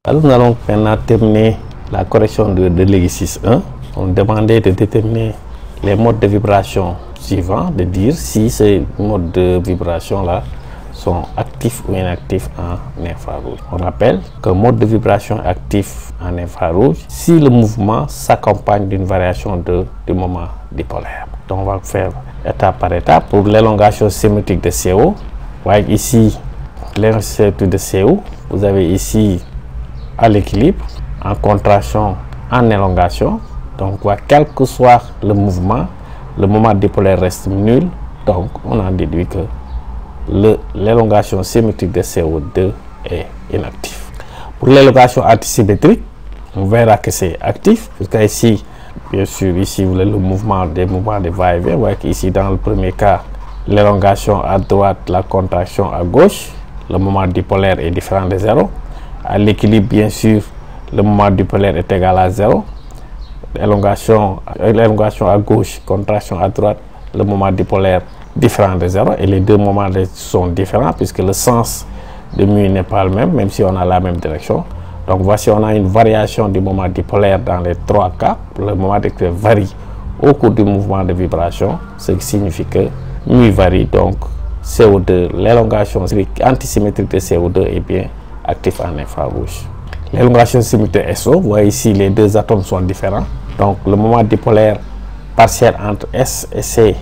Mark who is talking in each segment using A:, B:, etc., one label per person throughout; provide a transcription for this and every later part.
A: Alors nous allons maintenant terminer la correction de l'exercice 1. On demandait de déterminer les modes de vibration suivants, de dire si ces modes de vibration là sont actifs ou inactifs en infrarouge. On rappelle qu'un mode de vibration est actif en infrarouge si le mouvement s'accompagne d'une variation du moment dipolaire. Donc on va faire étape par étape. Pour l'élongation symétrique de CO, vous voyez ici l'élongation symétrique de CO, vous avez ici à l'équilibre, en contraction, en élongation. Donc quel que soit le moment dipolaire reste nul. Donc on a déduit que l'élongation symétrique de CO2 est inactive. Pour l'élongation antisymétrique, on verra que c'est actif, puisque ici, bien sûr, ici vous avez le mouvement de va-et-vient. Vous voyez qu'ici, dans le premier cas, l'élongation à droite, la contraction à gauche, le moment dipolaire est différent de 0. À l'équilibre, bien sûr, le moment dipolaire est égal à 0. L'élongation à gauche, contraction à droite, le moment dipolaire différent de 0, et les deux moments sont différents puisque le sens de mu n'est pas le même si on a la même direction. Donc voici, on a une variation du moment dipolaire dans les trois cas. Le moment dipolaire varie au cours du mouvement de vibration, ce qui signifie que mu varie. Donc CO2, l'élongation antisymétrique de CO2 est bien actif en infrarouge. L'élongation symétrique de SO, vous voyez ici les deux atomes sont différents. Donc le moment dipolaire partiel entre S et C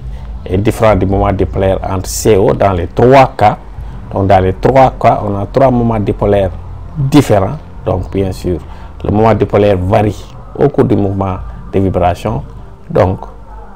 A: est différent du moment dipolaire entre CO dans les trois cas. Donc dans les trois cas, on a trois moments dipolaires différents. Donc bien sûr, le moment dipolaire varie au cours du mouvement de vibration. Donc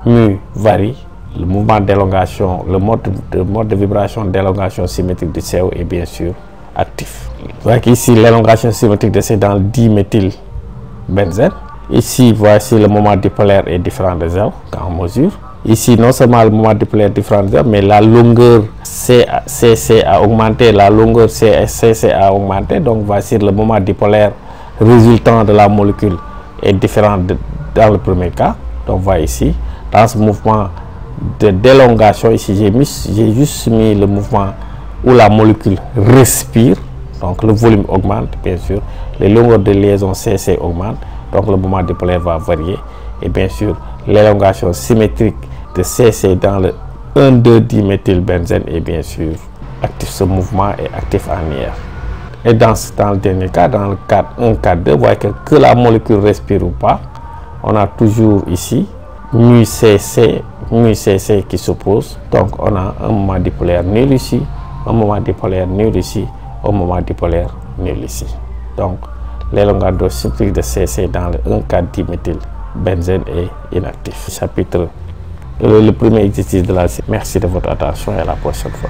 A: mu varie. Le mouvement d'élongation, le mode de vibration d'élongation symétrique de CO est bien sûr actif. Vous voyez qu'ici l'élongation symétrique de C dans le dimethylbenzène. Ici, voici le moment dipolaire est différent de 0 quand on mesure. Ici, non seulement le moment dipolaire est différent de 0, mais la longueur CC a augmenté, la longueur CC a augmenté. Donc voici le moment dipolaire résultant de la molécule est différent dans le premier cas. Donc voyez ici, dans ce mouvement d'élongation, ici j'ai juste mis le mouvement où la molécule respire. Donc le volume augmente, bien sûr. Les longueurs de liaison CC augmentent. Donc le moment dipolaire va varier. Et bien sûr, l'élongation symétrique de CC dans le 1,2-diméthylbenzène est bien sûr actif. Ce mouvement est actif en IR. Et dans le dernier cas, dans le 1,4,2, vous voyez que la molécule respire ou pas, on a toujours ici mu CC qui s'oppose. Donc on a un moment dipolaire nul ici, un moment dipolaire nul ici, un moment dipolaire nul ici. Donc l'élongation symétrique de CC dans le 1,4-diméthylbenzène est inactif. Chapitre le premier exercice de la série. Merci de votre attention et à la prochaine fois.